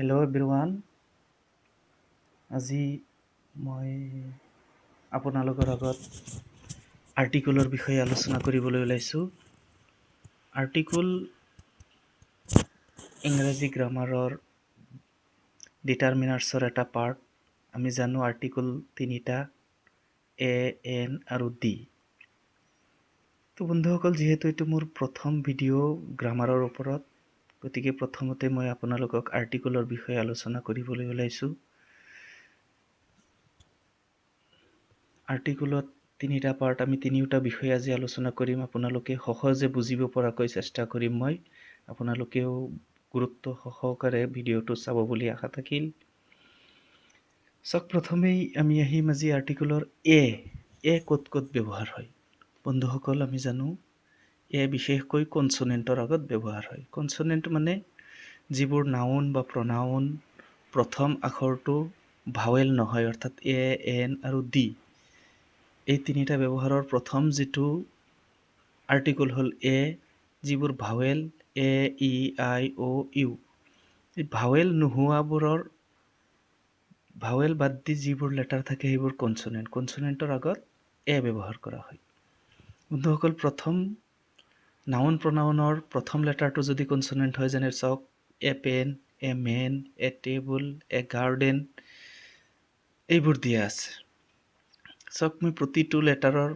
Hello everyone. আজি মই আপোনালোকৰ আগত আৰ্টিকলৰ বিষয়ে আলোচনা কৰিবলৈ ওলাইছোঁ। আৰ্টিকল ইংৰাজী গ্ৰামাৰৰ ডিটাৰমিনাৰ্ছৰ এটা পাৰ্ট। আমি জানো আৰ্টিকল তিনিটা এ, এন আৰু ডি। তো বন্ধুসকল, যিহেতু এইটো মোৰ প্ৰথম ভিডিঅ' গ্ৰামাৰৰ ওপৰত, গতিকে প্ৰথমতে মই আপোনালোকক আৰ্টিকলৰ বিষয়ে আলোচনা কৰিবলৈ ওলাইছোঁ। আৰ্টিকলত তিনিটা পাৰ্ট, আমি তিনিওটা বিষয়ে আজি আলোচনা কৰিম। আপোনালোকে সহজে বুজিব পৰাকৈ চেষ্টা কৰিম মই। আপোনালোকেও গুৰুত্ব সহকাৰে ভিডিঅ'টো চাব বুলি আশা থাকিল। প্ৰথমেই আমি আহিম আজি আৰ্টিকলৰ এ ক'ত ক'ত ব্যৱহাৰ হয়। বন্ধুসকল, আমি জানো বিশেষকৈ কনচনেণ্টৰ আগত ব্যৱহাৰ হয়। কনচনেণ্ট মানে যিবোৰ নাউন বা প্ৰনাউন প্ৰথম আখৰটো ভাৱেল নহয়, অৰ্থাৎ এ, এন আৰু ডি। এই তিনিটা ব্যৱহাৰৰ প্ৰথম যিটো আৰ্টিকল হ'ল এ, যিবোৰ ভাৱেল এ, ই, আই, অ', ইউ। এই ভাৱেল নোহোৱাবোৰৰ ভাৱেল বাদ দি যিবোৰ লেটাৰ থাকে সেইবোৰ কনচনেণ্ট। কনচনেণ্টৰ আগত এ ব্যৱহাৰ কৰা হয়। বন্ধুসকল, প্ৰথম নাউন প্ৰনাউনৰ প্ৰথম লেটাৰটো যদি কনচনেণ্ট হয়, যেনে চাওক a pen, a man, a table, a garden, এইবোৰ দিয়া আছে। চাওক, মই প্ৰতিটো লেটাৰৰ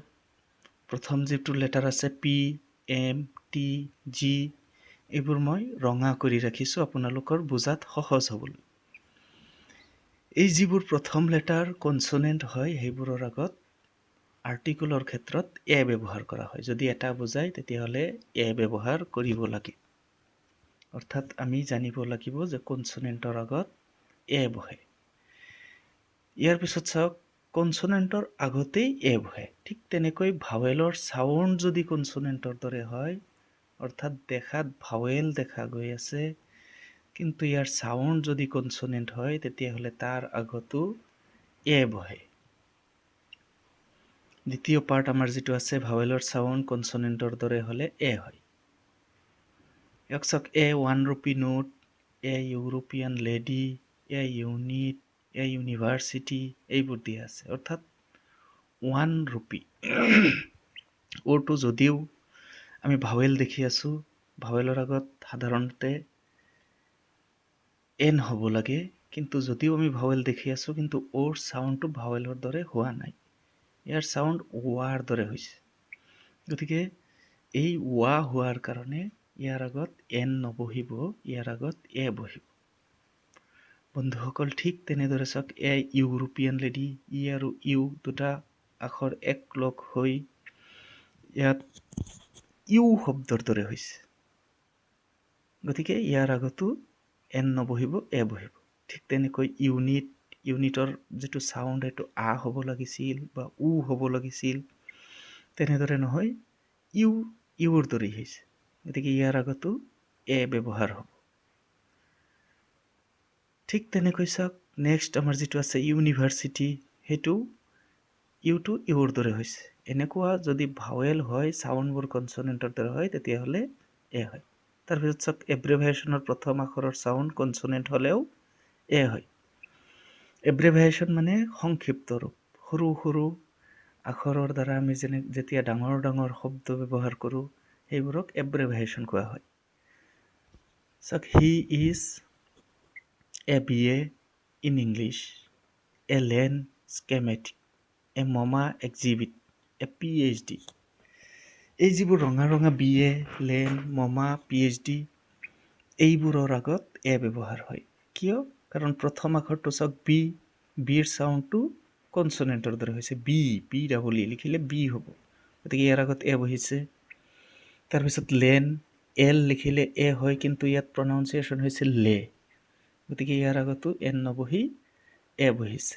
প্ৰথম যিটো লেটাৰ আছে পি, এম, টি, জি, এইবোৰ মই ৰঙা কৰি ৰাখিছোঁ আপোনালোকৰ বুজাত সহজ হ'বলৈ। এই যিবোৰ প্ৰথম লেটাৰ কনচনেণ্ট হয়, সেইবোৰৰ আগত আৰ্টিকলৰ ক্ষেত্ৰত এ ব্যৱহাৰ কৰা হয়। যদি এটা বুজায় তেতিয়াহ'লে এ ব্যৱহাৰ কৰিব লাগে। অৰ্থাৎ আমি জানিব লাগিব যে কনচনেণ্টৰ আগত এ বহে। ইয়াৰ পিছত চাওক, কনচনেণ্টৰ আগতেই এ বহে। ঠিক তেনেকৈ ভাৱেলৰ চাউণ্ড যদি কনচনেণ্টৰ দৰে হয়, অৰ্থাৎ দেখাত ভাৱেল দেখা গৈ আছে, কিন্তু ইয়াৰ চাউণ্ড যদি কনচনেণ্ট হয়, তেতিয়াহ'লে তাৰ আগতো এ বহে। দ্বিতীয় পাৰ্ট আমাৰ যিটো আছে, ভাৱেলৰ চাউণ্ড কনচনেণ্টৰ দৰে হ'লে এ হয়। ইয়াক চাওক, এ 1 rupee নোট, এ ইউৰোপিয়ান লেডি, এ ইউনিট, এ ইউনিভাৰ্চিটি, এইবোৰ দিয়া আছে। অৰ্থাৎ 1 rupee ওৰটো যদিও আমি ভাৱেল দেখি আছোঁ, ভাৱেলৰ আগত সাধাৰণতে এন হ'ব লাগে, কিন্তু যদিও আমি ভাৱেল দেখি আছোঁ, কিন্তু অ'ৰ চাউণ্ডটো ভাৱেলৰ দৰে হোৱা নাই। ইয়াৰ চাউণ্ড ৱাৰ দৰে হৈছে। গতিকে এই ৱা হোৱাৰ কাৰণে ইয়াৰ আগত এন নবহিব, ইয়াৰ আগত এ বহিব। বন্ধুসকল, ঠিক তেনেদৰে চাওক, এ ইউৰোপিয়ান লেডি, ই আৰু ইউ দুটা আখৰ এক লগ হৈ ইয়াত ইউ শব্দৰ দৰে হৈছে। গতিকে ইয়াৰ আগতো এন নবহিব, এ বহিব। ঠিক তেনেকৈ ইউনিটৰ যিটো চাউণ্ড, সেইটো আ হ'ব লাগিছিল বা উ হ'ব লাগিছিল, তেনেদৰে নহয়, ইউৰ দৰেই হৈছে। গতিকে ইয়াৰ আগতো এ ব্যৱহাৰ হ'ব। ঠিক তেনেকৈ চাওক, নেক্সট আমাৰ যিটো আছে ইউনিভাৰ্চিটি, সেইটো ইউটো ইউৰ দৰে হৈছে। এনেকুৱা যদি ভাৱেল হয়, চাউণ্ডবোৰ কনচনেণ্টৰ দৰে হয়, তেতিয়াহ'লে এ হয়। তাৰপিছত চাওক, এব্ৰিভিয়েশ্যনৰ প্ৰথম আখৰৰ চাউণ্ড কনচনেণ্ট হ'লেও এ হয়। এব্ৰিভিয়েশ্যন মানে সংক্ষিপ্ত ৰূপ। সৰু সৰু আখৰৰ দ্বাৰা আমি যেতিয়া ডাঙৰ ডাঙৰ শব্দ ব্যৱহাৰ কৰোঁ, সেইবোৰক এব্ৰিভিয়েশ্যন কোৱা হয়। চাওক, he is a BA in English, a lane schematic, a মমা এক্সিবিট, এ PhD। এই যিবোৰ ৰঙা ৰঙা BA, লেন, মমা, PhD, এইবোৰৰ আগত এ ব্যৱহাৰ হয়। কিয়? কাৰণ প্ৰথম আখৰটো চাওক, বিৰ চাউণ্ডটো কনচনেণ্টৰ দৰে হৈছে। বি ডাবল ই লিখিলে বি হ'ব, গতিকে ইয়াৰ আগত এ বহিছে। তাৰপিছত লেন, এল লিখিলে এ হয়, কিন্তু ইয়াত প্ৰনাউন্সিয়েশ্যন হৈছে লে, গতিকে ইয়াৰ আগতো এন নবহি এ বহিছে।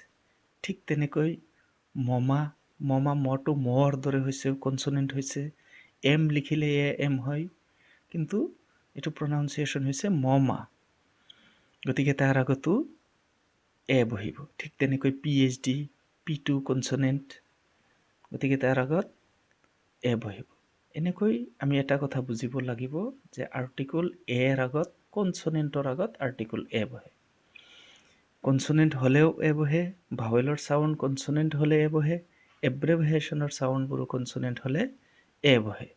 ঠিক তেনেকৈ মমা মটো মৰ দৰে হৈছে, কনচনেণ্ট হৈছে। এম লিখিলে এম হয়, কিন্তু এইটো প্ৰনাউন্সিয়েশ্যন হৈছে মমা, গতিকে তাৰ আগতো এ বহিব। ঠিক তেনেকৈ PhD, পিটো কনচনেণ্ট, গতিকে তাৰ আগত এ বহিব। এনেকৈ আমি এটা কথা বুজিব লাগিব যে আৰ্টিকল এৰ আগত, কনচনেণ্টৰ আগত আৰ্টিকল এ বহে। কনসোনেন্ট হলেও এ বহে, ভাৱেলৰ চাউণ্ড কনসোনেন্ট হলে এ বহে, এব্ৰেভিয়েশ্যনৰ চাউণ্ডবোৰো কনসোনেন্ট হলে এ বহে।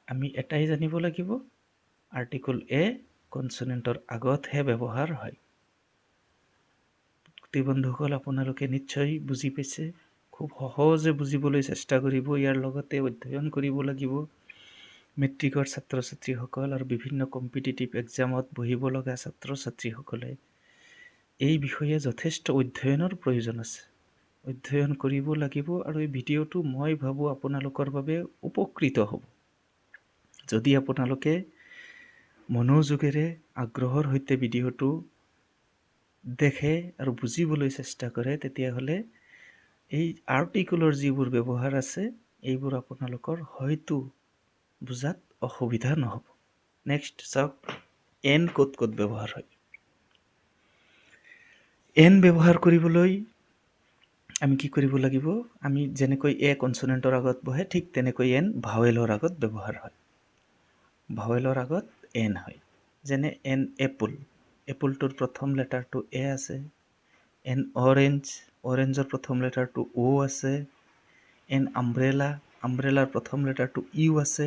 আমি এটাই জানিব লাগিব, আৰ্টিকল এ কনসোনেন্টৰ আগতহে ব্যৱহাৰ হয়। বন্ধুসকল, আপোনালোকে নিশ্চয় বুজি পাইছে। খুব সহজে বুজিবলৈ চেষ্টা কৰিব, ইয়াৰ লগতে অধ্যয়ন কৰিব লাগিব। মেট্ৰিকৰ ছাত্ৰ ছাত্ৰীসকল আৰু বিভিন্ন কম্পিটিটিভ এক্সামত বহিব লগা ছাত্ৰ ছাত্ৰীসকলে এই বিষয়ে যথেষ্ট অধ্যয়নৰ প্ৰয়োজন আছে। অধ্যয়ন কৰিব লাগিব আৰু এই ভিডিঅ'টো মই ভাবোঁ আপোনালোকৰ বাবে উপকৃত হ'ব। যদি আপোনালোকে মনোযোগেৰে আগ্ৰহৰ সৈতে ভিডিঅ'টো দেখে আৰু বুজিবলৈ চেষ্টা কৰে, তেতিয়াহ'লে এই আৰ্টিকলৰ যিবোৰ ব্যৱহাৰ আছে এইবোৰ আপোনালোকৰ হয়তো বুজাত অসুবিধা নহ'ব। নেক্সট চাওক, এন ক'ত ক'ত ব্যৱহাৰ হয়। এন ব্যৱহাৰ কৰিবলৈ আমি কি কৰিব লাগিব? আমি যেনেকৈ এ কনসোনেন্টৰ আগত বহে, ঠিক তেনেকৈ এন ভাৱেলৰ আগত ব্যৱহাৰ হয়। ভাৱেলৰ আগত এন হয়। যেনে এন এপল, এপলটোৰ প্ৰথম লেটাৰটো এ আছে। এন অৰেঞ্জ, অৰেঞ্জৰ প্ৰথম লেটাৰটো অ আছে। এন আমব্ৰেলা, আমব্ৰেলাৰ প্ৰথম লেটাৰটো ইউ আছে।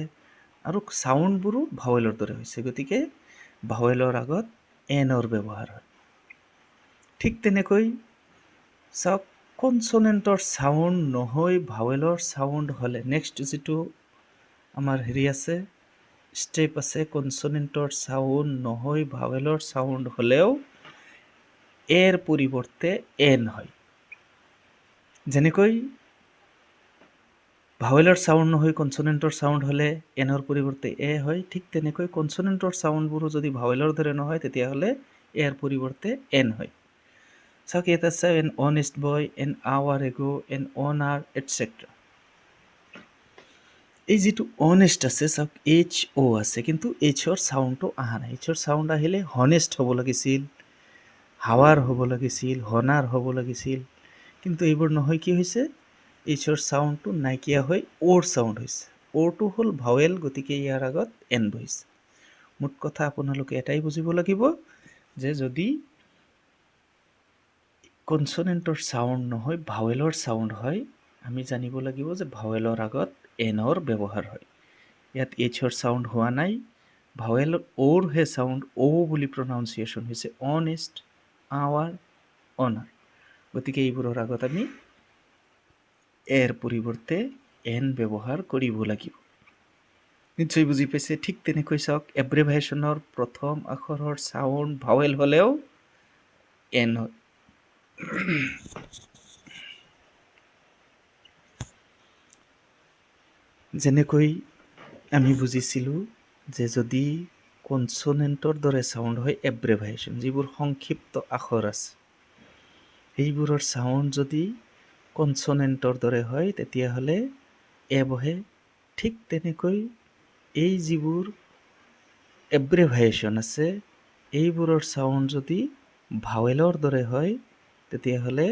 আৰু চাউণ্ডবোৰো ভাৱেলৰ দৰে হৈছে, গতিকে ভাৱেলৰ আগত এনৰ ব্যৱহাৰ হয়। ঠিক তেনেকৈ চাওক, কনসোনেন্টৰ চাউণ্ড নহয় ভাৱেলৰ চাউণ্ড হ'লে, নেক্সট যিটো আমাৰ আছে ষ্টেপ আছে, কনসোনেন্টৰ চাউণ্ড নহয় ভাৱেলৰ চাউণ্ড হ'লেও এৰ পৰিৱৰ্তে এন হয়। যেনেকৈ ভাৱেলৰ চাউণ্ড নহয় কনসোনেন্টৰ চাউণ্ড হ'লে এনৰ পৰিৱৰ্তে এ হয়, ঠিক তেনেকৈ কনসোনেন্টৰ চাউণ্ডবোৰো যদি ভাৱেলৰ দৰে নহয় তেতিয়াহ'লে এৰ পৰিৱৰ্তে এন হয়। চাওক, ইয়াত আছে an honest boy, an hour ago, an honour, etcetera. এই যিটো অনেষ্ট আছে, চাওক এইচ অ আছে, কিন্তু এইচৰ চাউণ্ডটো অহা নাই। এইচৰ চাউণ্ড আহিলে হনেষ্ট হ'ব লাগিছিল, হাৱাৰ হ'ব লাগিছিল, হনাৰ হ'ব লাগিছিল, কিন্তু এইবোৰ নহয়। কি হৈছে? এইচৰ চাউণ্ডটো নাইকিয়া হৈ অ'ৰ চাউণ্ড হৈছে। অ'ৰটো হ'ল ভাৱেল, গতিকে ইয়াৰ আগত এন বহিছে। মুঠ কথা আপোনালোকে এটাই বুজিব লাগিব যে যদি কনসোনেন্টৰ চাউণ্ড নহয় ভাৱেলৰ চাউণ্ড হয়, আমি জানিব লাগিব যে ভাৱেলৰ আগত এনৰ ব্যৱহাৰ হয়। ইয়াত এইচৰ চাউণ্ড হোৱা নাই, ভাৱেল অ'ৰহে চাউণ্ড, অ' বুলি প্ৰনাউন্সিয়েশ্যন হৈছে, অনেষ্ট, আৱাৰ, অনাৰ। গতিকে এইবোৰৰ আগত আমি এৰ পৰিৱৰ্তে এন ব্যৱহাৰ কৰিব লাগিব। নিশ্চয় বুজি পাইছে। ঠিক তেনেকৈ চাওক, এব্ৰেভিয়েশ্যনৰ প্ৰথম আখৰৰ চাউণ্ড ভাৱেল হ'লেও এন হয়। যেনেকৈ আমি বুজিছিলোঁ যে যদি কনসোনেন্টৰ দৰে চাউণ্ড হয় এব্ৰেভিয়েশ্যন, যিবোৰ সংক্ষিপ্ত আখৰ আছে, সেইবোৰৰ চাউণ্ড যদি কনসোনেন্টৰ দৰে হয় তেতিয়াহ'লে এ বহে। ঠিক তেনেকৈ এই যিবোৰ এব্ৰেভিয়েশ্যন আছে এইবোৰৰ চাউণ্ড যদি ভাৱেলৰ দৰে হয় তেতিয়াহ'লে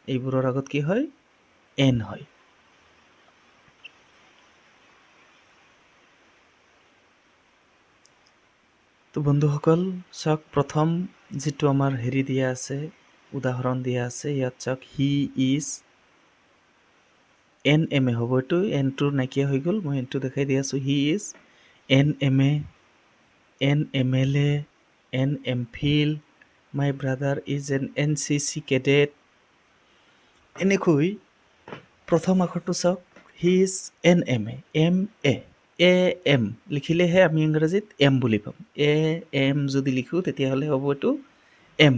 এইবোৰৰ আগত কি হয়? এন হয়। তো বন্ধুসকল চাওক, প্ৰথম যিটো আমাৰ দিয়া আছে, উদাহৰণ দিয়া আছে, ইয়াত চাওক হি ইজ, এন এম এ হ'ব। এইটো এনটো নাইকিয়া হৈ গ'ল, মই এনটো দেখাই দি আছোঁ। He is an M A, an M L A, an M phil, my brother is an NCC cadet. এনেকৈ প্ৰথম আখৰটো চাওক, he is an M A, M A, A M লিখিলেহে আমি ইংৰাজীত এম বুলি পাম। এ এম যদি লিখোঁ তেতিয়াহ'লে হ'ব এইটো এম।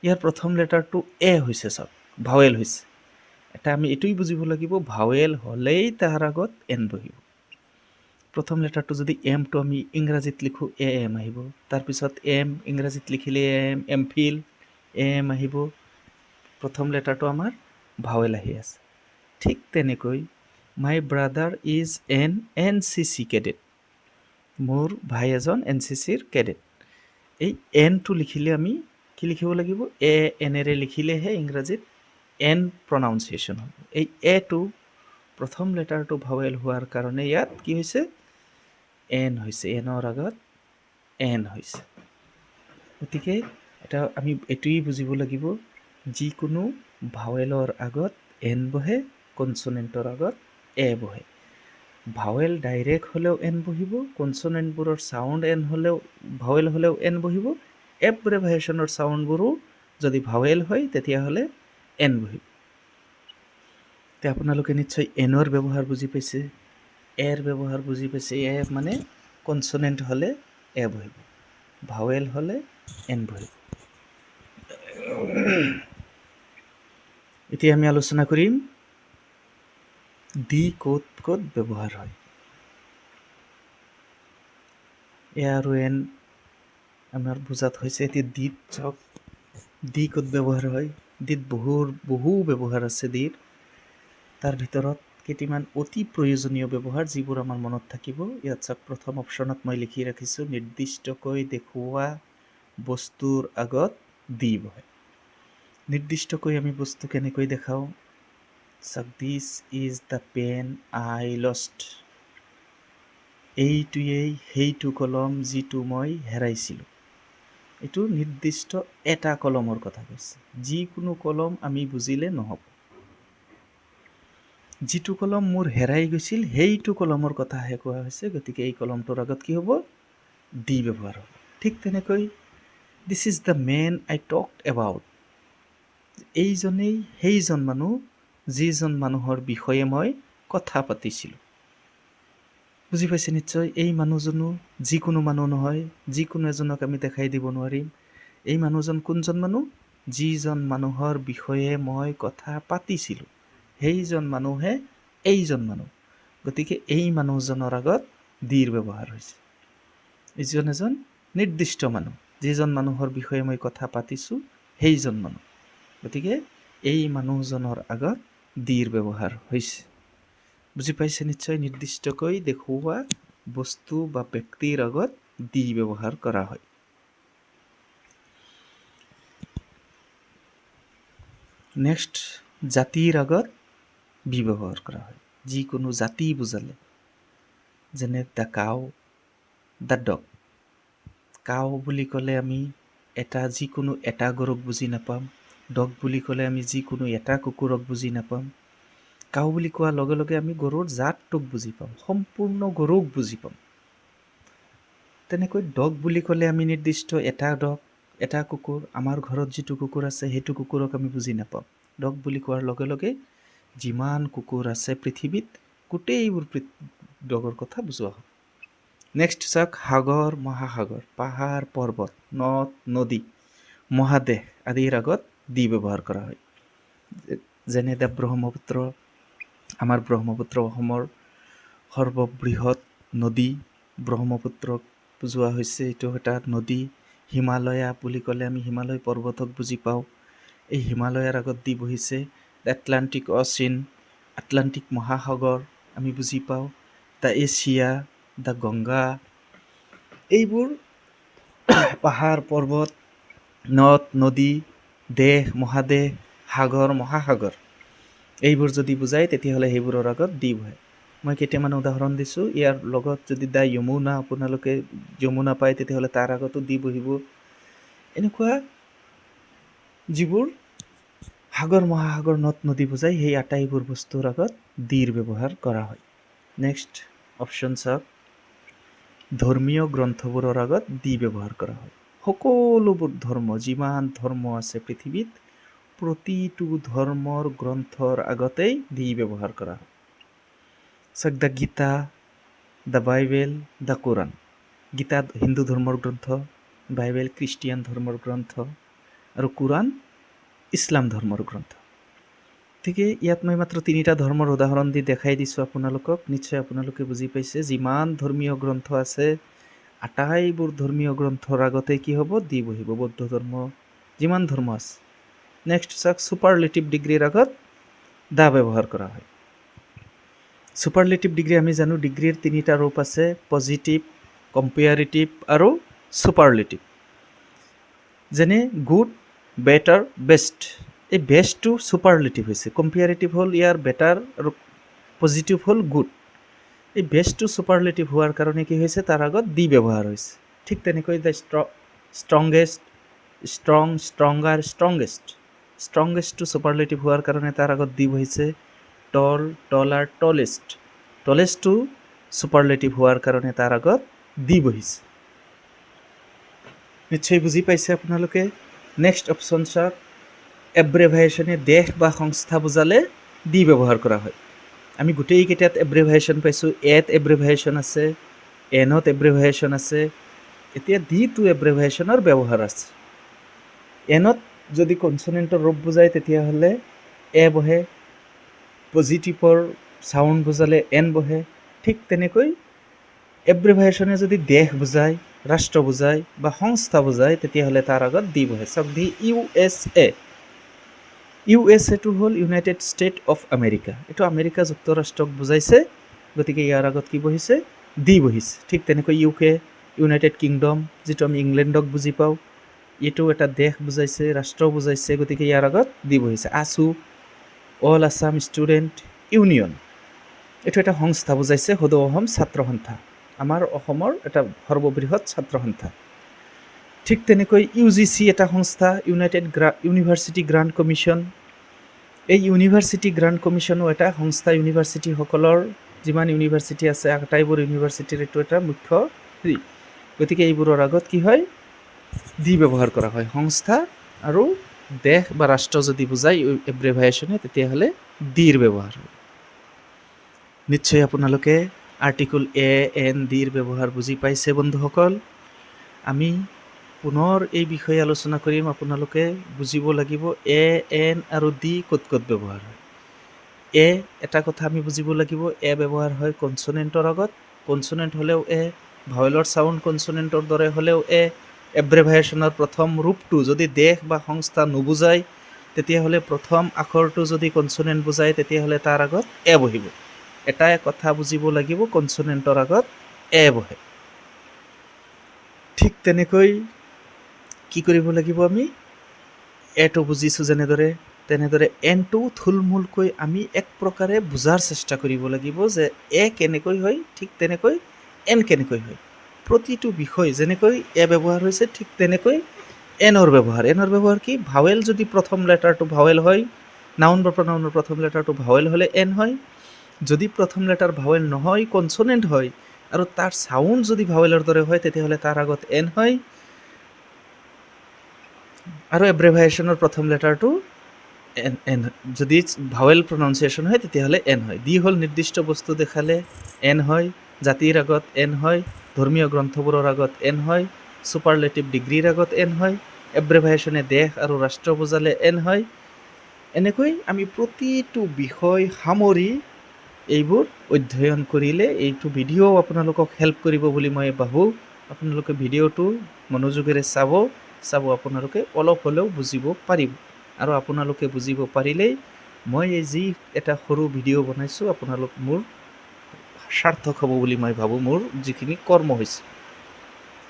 ইয়াৰ প্ৰথম লেটাৰটো এ হৈছে, চাওক ভাৱেল হৈছে। এটা আমি এইটোই বুজিব লাগিব, ভাৱেল হ'লেই তাৰ আগত এন বহিব। প্ৰথম লেটাৰটো যদি এমটো আমি ইংৰাজীত লিখোঁ এ এম আহিব, তাৰপিছত এম ইংৰাজীত লিখিলে এম, এম ফিল এম আহিব। প্ৰথম লেটাৰটো আমাৰ ভাৱেল আহি আছে। ঠিক তেনেকৈ my brother is an NCC cadet, মোৰ ভাই এজন NCCৰ কেডেট। এই এনটো লিখিলে আমি কি লিখিব লাগিব? এ এনেৰে লিখিলেহে ইংৰাজীত এন প্ৰনাউন্সিয়েশ্যন হ'ব। এই এটো প্ৰথম লেটাৰটো ভাৱেল হোৱাৰ কাৰণে ইয়াত কি হৈছে? এন হৈছে, এনৰ আগত এন হৈছে। গতিকে এটা আমি এইটোৱেই বুজিব লাগিব, যিকোনো ভাৱেলৰ আগত এন বহে, কনচনেণ্টৰ আগত এ বহে। ভাৱেল ডাইৰেক্ট হ'লেও এন বহিব, কনচনেণ্টবোৰৰ চাউণ্ড এন হ'লেও ভাৱেল হ'লেও এন বহিব, এব্ৰেভিয়েশ্যনৰ চাউণ্ডবোৰো যদি ভাৱেল হয় তেতিয়াহ'লে এন বহিব। এতিয়া আপোনালোকে নিশ্চয় এনৰ ব্যৱহাৰ বুজি পাইছে, এৰ ব্যৱহাৰ বুজি পাইছে। এ মানে কনচনেণ্ট হ'লে এ বহিব, ভাৱেল হ'লে এন বহিব। এতিয়া আমি আলোচনা কৰিম দি ক'ত ক'ত ব্যৱহাৰ হয়। এ আৰু এন আমাৰ বুজাত হৈছে। এতিয়া দিত চাওক, দি ক'ত ব্যৱহাৰ হয়। দিত বহু ব্যৱহাৰ আছে দিৰ। তাৰ ভিতৰত কেইটামান অতি প্ৰয়োজনীয় ব্যৱহাৰ যিবোৰ আমাৰ মনত থাকিব। ইয়াত চাওক, প্ৰথম অপশ্যনত মই লিখি ৰাখিছোঁ, নিৰ্দিষ্টকৈ দেখুওৱা বস্তুৰ আগত দি বহে। নিৰ্দিষ্টকৈ আমি বস্তু কেনেকৈ দেখাওঁ? চাওক, this is the pen I lost. এইটোৱেই সেইটো কলম যিটো মই হেৰাইছিলোঁ। এইটো নিৰ্দিষ্ট এটা কলমৰ কথা কৈছে। যিকোনো কলম আমি বুজিলে নহ'ব। যিটো কলম মোৰ হেৰাই গৈছিল সেইটো কলমৰ কথাহে কোৱা হৈছে, গতিকে এই কলমটোৰ আগত কি হ'ব? দি ব্যৱহাৰ হ'ব। ঠিক তেনেকৈ this is the man I talked about. এইজনেই সেইজন মানুহ যিজন মানুহৰ বিষয়ে মই কথা পাতিছিলোঁ। বুজি পাইছে নিশ্চয়? এই মানুহজনো যিকোনো মানুহ নহয়, যিকোনো এজনক আমি দেখাই দিব নোৱাৰিম। এই মানুহজন কোনজন মানুহ? যিজন মানুহৰ বিষয়ে মই কথা পাতিছিলোঁ, সেইজন মানুহে এইজন মানুহ। গতিকে এই মানুহজনৰ আগত দিৰ ব্যৱহাৰ হৈছে। এইজন এজন নিৰ্দিষ্ট মানুহ, যিজন মানুহৰ বিষয়ে মই কথা পাতিছোঁ সেইজন মানুহ। গতিকে এই মানুহজনৰ আগত দিৰ ব্যৱহাৰ হৈছে। বুজি পাইছে নিশ্চয়? নিৰ্দিষ্টকৈ দেখুওৱা বস্তু বা ব্যক্তিৰ আগত দি ব্যৱহাৰ কৰা হয়। নেক্সট, জাতিৰ আগত বি ব্যৱহাৰ কৰা হয়। যিকোনো জাতি বুজালে, যেনে the cow, the dog. Cow বুলি ক'লে আমি যিকোনো এটা গৰুক বুজি নাপাম। ডগ বুলি ক'লে আমি যিকোনো এটা কুকুৰক বুজি নাপাম। কাউ বুলি কোৱাৰ লগে লগে আমি গৰুৰ জাতটোক বুজি পাম, সম্পূৰ্ণ গৰুক বুজি পাম। তেনেকৈ ডগ বুলি ক'লে আমি নিৰ্দিষ্ট এটা ডগ, এটা কুকুৰ, আমাৰ ঘৰত যিটো কুকুৰ আছে সেইটো কুকুৰক আমি বুজি নাপাম। ডগ বুলি কোৱাৰ লগে লগে যিমান কুকুৰ আছে পৃথিৱীত গোটেইবোৰ ডগৰ কথা বুজোৱা হয়। নেক্সট চাওক, সাগৰ, মহাসাগৰ, পাহাৰ, পৰ্বত, নদ, নদী, মহাদেশ আদিৰ আগত দি ব্যৱহাৰ কৰা হয়। যেনে দ্য ব্ৰহ্মপুত্ৰ। আমাৰ ব্ৰহ্মপুত্ৰ অসমৰ সৰ্ববৃহৎ নদী, ব্ৰহ্মপুত্ৰক বুজোৱা হৈছে। এইটো এটা নদী। হিমালয়া বুলি ক'লে আমি হিমালয় পৰ্বতক বুজি পাওঁ। এই হিমালয়াৰ আগত দি বহিছে। দ্য আটলাণ্টিক অচিন, আটলাণ্টিক মহাসাগৰ আমি বুজি পাওঁ। The Asia, the Ganga. এইবোৰ পাহাৰ, পৰ্বত, নদ, নদী, দেশ, মহাদেশ, সাগৰ, মহাসাগৰ, এইবোৰ যদি বুজায় তেতিয়াহ'লে সেইবোৰৰ আগত দি বহে। মই কেইটামান উদাহৰণ দিছোঁ। ইয়াৰ লগত যদি দ্য যমুনা আপোনালোকে যমুনা পায় তেতিয়াহ'লে তাৰ আগতো দি বহিব। এনেকুৱা যিবোৰ সাগৰ, মহাসাগৰ, নদ, নদী বুজায় সেই আটাইবোৰ বস্তুৰ আগত দিৰ ব্যৱহাৰ কৰা হয়। নেক্সট অপশ্যন চাওক, ধৰ্মীয় গ্ৰন্থবোৰৰ আগত দি ব্যৱহাৰ কৰা হয়। সকলোবোৰ ধৰ্ম, যিমান ধৰ্ম আছে পৃথিৱীত, প্ৰতিটো ধৰ্মৰ গ্ৰন্থৰ আগতেই দি ব্যৱহাৰ কৰা হয়। চাওক, the Gita, the Bible, the Koran. Gita Hindu ধৰ্মৰ গ্ৰন্থ, বাইবেল খ্ৰীষ্টিয়ান ধৰ্মৰ গ্ৰন্থ আৰু কোৰাণ ইছলাম ধৰ্মৰ গ্ৰন্থ। গতিকে ইয়াত মই মাত্ৰ তিনিটা ধৰ্মৰ উদাহৰণ দি দেখাই দিছোঁ আপোনালোকক। নিশ্চয় আপোনালোকে বুজি পাইছে। যিমান ধৰ্মীয় গ্ৰন্থ আছে আটাইবোৰ ধৰ্মীয় গ্ৰন্থৰ আগতে কি হ'ব? দি বহিব। বৌদ্ধ ধৰ্ম, যিমান ধৰ্ম আছে। নেক্সট চাওক, ছুপাৰলেটিভ ডিগ্ৰীৰ আগত দা ব্যৱহাৰ কৰা হয়। ছুপাৰলেটিভ ডিগ্ৰী আমি জানো ডিগ্ৰীৰ তিনিটা ৰূপ আছে, পজিটিভ, কম্পেয়াৰিটিভ আৰু ছুপাৰলেটিভ। যেনে গুড, বেটাৰ, বেষ্ট। এই বেষ্টটো ছুপাৰলেটিভ হৈছে, কম্পেয়াৰিটিভ হ'ল ইয়াৰ বেটাৰ আৰু পজিটিভ হ'ল গুড। এই বেষ্টটো ছুপাৰলেটিভ হোৱাৰ কাৰণে কি হৈছে? তাৰ আগত দি ব্যৱহাৰ হৈছে। ঠিক তেনেকৈ the strongest, strong, stronger, strongest. ষ্ট্ৰংগেষ্টটো ছুপাৰলেটিভ হোৱাৰ কাৰণে তাৰ আগত দি বহিছে টল, টলাৰ, টলেষ্ট। টলেষ্টটো ছুপাৰলেটিভ হোৱাৰ কাৰণে তাৰ আগত দি বহিছে। নিশ্চয় বুজি পাইছে আপোনালোকে। নেক্সট অপশ্যন চাওক, এব্ৰেভাইশ্যনে দেশ বা সংস্থা বুজালে দি ব্যৱহাৰ কৰা হয়। আমি গোটেইকেইটাত এব্ৰেভাইশ্যন পাইছোঁ। এত এব্ৰেভাইশ্যন আছে, এনত এব্ৰেভাইশ্যন আছে, এতিয়া ডিটো এব্ৰেভাইশ্যনৰ ব্যৱহাৰ আছে। এনত যদি কনচনেণ্টৰ ৰূপ বুজায় তেতিয়াহ'লে এ বহে, পজিটিভৰ চাউণ্ড বুজালে এন বহে। ঠিক তেনেকৈ এব্ৰেভাইশ্যনে যদি দেশ বুজায়, ৰাষ্ট্ৰ বুজায় বা সংস্থা বুজায় তেতিয়াহ'লে তাৰ আগত দি বহে। চাওক দি USA। USA টো হ'ল ইউনাইটেড ষ্টেট অফ আমেৰিকা। এইটো আমেৰিকা যুক্তৰাষ্ট্ৰক বুজাইছে, গতিকে ইয়াৰ আগত কি বহিছে? দি বহিছে। ঠিক তেনেকৈ UK, ইউনাইটেড কিংডম, যিটো আমি ইংলেণ্ডক বুজি পাওঁ, এইটো এটা দেশ বুজাইছে, ৰাষ্ট্ৰ বুজাইছে, গতিকে ইয়াৰ আগত দি বহিছে। ASU, all Assam student union, এইটো এটা সংস্থা বুজাইছে, সদৌ অসম ছাত্ৰ সন্থা, আমাৰ অসমৰ এটা সৰ্ববৃহৎ ছাত্ৰ সন্থা। ঠিক তেনেকৈ UGC এটা সংস্থা, ইউনিভাৰ্চিটি গ্ৰাণ্ট কমিশ্যন। এই ইউনিভাৰ্চিটি গ্ৰাণ্ট কমিশ্যনো এটা সংস্থা, ইউনিভাৰ্চিটিসকলৰ যিমান ইউনিভাৰ্চিটি আছে আটাইবোৰ ইউনিভাৰ্চিটিৰ এইটো এটা মুখ্য। গতিকে এইবোৰৰ আগত কি হয়? দি ব্যৱহাৰ কৰা হয়। সংস্থা আৰু দেশ বা ৰাষ্ট্ৰ যদি বুজায় এব্ৰেভাইশ্যনে তেতিয়াহ'লে দিৰ ব্যৱহাৰ হয়। নিশ্চয় আপোনালোকে আৰ্টিকল এ, এন, ডিৰ ব্যৱহাৰ বুজি পাইছে বন্ধুসকল। আমি পুনৰ এই বিষয়ে আলোচনা কৰিম। আপোনালোকে বুজিব লাগিব এ, এন আৰু ডি ক'ত ক'ত ব্যৱহাৰ হয়। এ, এটা কথা আমি বুজিব লাগিব, এ ব্যৱহাৰ হয় কনচনেণ্টৰ আগত। কনচনেণ্ট হ'লেও এ, ভাৱেলৰ চাউণ্ড কনচনেণ্টৰ দৰে হ'লেও এ। এব্ৰেভাইশ্যনৰ প্ৰথম ৰূপটো যদি দেশ বা সংস্থা নুবুজায় তেতিয়াহ'লে প্ৰথম আখৰটো যদি কনচনেণ্ট বুজায় তেতিয়াহ'লে তাৰ আগত এ বহিব। এটাই কথা বুজিব লাগিব, কনচনেণ্টৰ আগত এ বহে। ঠিক তেনেকৈ কি কৰিব লাগিব আমি? এটো বুজিছোঁ তেনেদৰে এনটো থুলমূলকৈ আমি এক প্ৰকাৰে বুজাৰ চেষ্টা কৰিব লাগিব যে এ কেনেকৈ হয়, ঠিক তেনেকৈ এন কেনেকৈ হয়। প্ৰতিটো বিষয় যেনেকৈ এ ব্যৱহাৰ হৈছে ঠিক তেনেকৈ এনৰ ব্যৱহাৰ। এনৰ ব্যৱহাৰ কি? ভাৱেল যদি প্ৰথম লেটাৰটো ভাৱেল হয়, নাউন বা প্ৰনাউনৰ প্ৰথম লেটাৰটো ভাৱেল হ'লে এন হয়। যদি প্ৰথম লেটাৰ ভাৱেল নহয়, কনচনেণ্ট হয় আৰু তাৰ চাউণ্ড যদি ভাৱেলৰ দৰে হয় তেতিয়াহ'লে তাৰ আগত এন হয়। আৰু এব্ৰেভাইশ্যনৰ প্ৰথম লেটাৰটো এন যদি ভাৱেল প্ৰনাউন্সিয়েশ্যন হয় তেতিয়াহ'লে এন হয়। ডি হ'ল নিৰ্দিষ্ট বস্তু দেখালে এন হয়, জাতিৰ আগত এন হয়, ধৰ্মীয় গ্ৰন্থবোৰৰ আগত এন হয়, ছুপাৰলেটিভ ডিগ্ৰীৰ আগত এন হয়, এব্ৰেভাইশ্যনে দেশ আৰু ৰাষ্ট্ৰ বুজালে এন হয়। এনেকৈ আমি প্ৰতিটো বিষয় সামৰি এইবোৰ অধ্যয়ন কৰিলে এইটো ভিডিঅ' আপোনালোকক হেল্প কৰিব বুলি মই ভাবোঁ। আপোনালোকে ভিডিঅ'টো মনোযোগেৰে চাব আপোনালোকে অলপ হ'লেও বুজিব পাৰিব। আৰু আপোনালোকে বুজিব পাৰিলেই মই এই যি এটা সৰু ভিডিঅ' বনাইছোঁ আপোনালোক মোৰ সাৰ্থক হ'ব বুলি মই ভাবোঁ, মোৰ যিখিনি কৰ্ম হৈছে।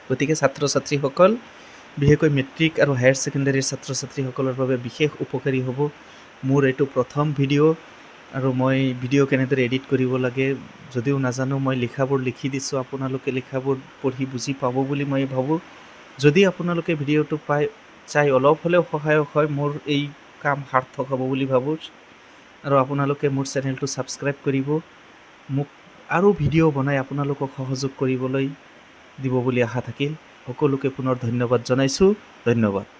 গতিকে ছাত্ৰ ছাত্ৰীসকল, বিশেষকৈ মেট্ৰিক আৰু হায়াৰ ছেকেণ্ডাৰীৰ ছাত্ৰ ছাত্ৰীসকলৰ বাবে বিশেষ উপকাৰী হ'ব। মোৰ এইটো প্ৰথম ভিডিঅ' আৰু মই ভিডিঅ' কেনেদৰে এডিট কৰিব লাগে যদিও নাজানো, মই লিখাবোৰ লিখি দিছোঁ, আপোনালোকে লিখাবোৰ পঢ়ি বুজি পাব বুলি মই ভাবোঁ। যদি আপোনালোকে ভিডিঅ'টো চাই অলপ হ'লেও সহায়ক হয়, মোৰ এই কাম সাৰ্থক হ'ব বুলি ভাবোঁ। আৰু আপোনালোকে মোৰ চেনেলটো ছাবস্ক্ৰাইব কৰিব, মোক আৰু ভিডিঅ' বনাই আপোনালোকক সহযোগ কৰিবলৈ দিব বুলি আশা থাকিল। সকলোকে পুনৰ ধন্যবাদ জনাইছোঁ। ধন্যবাদ।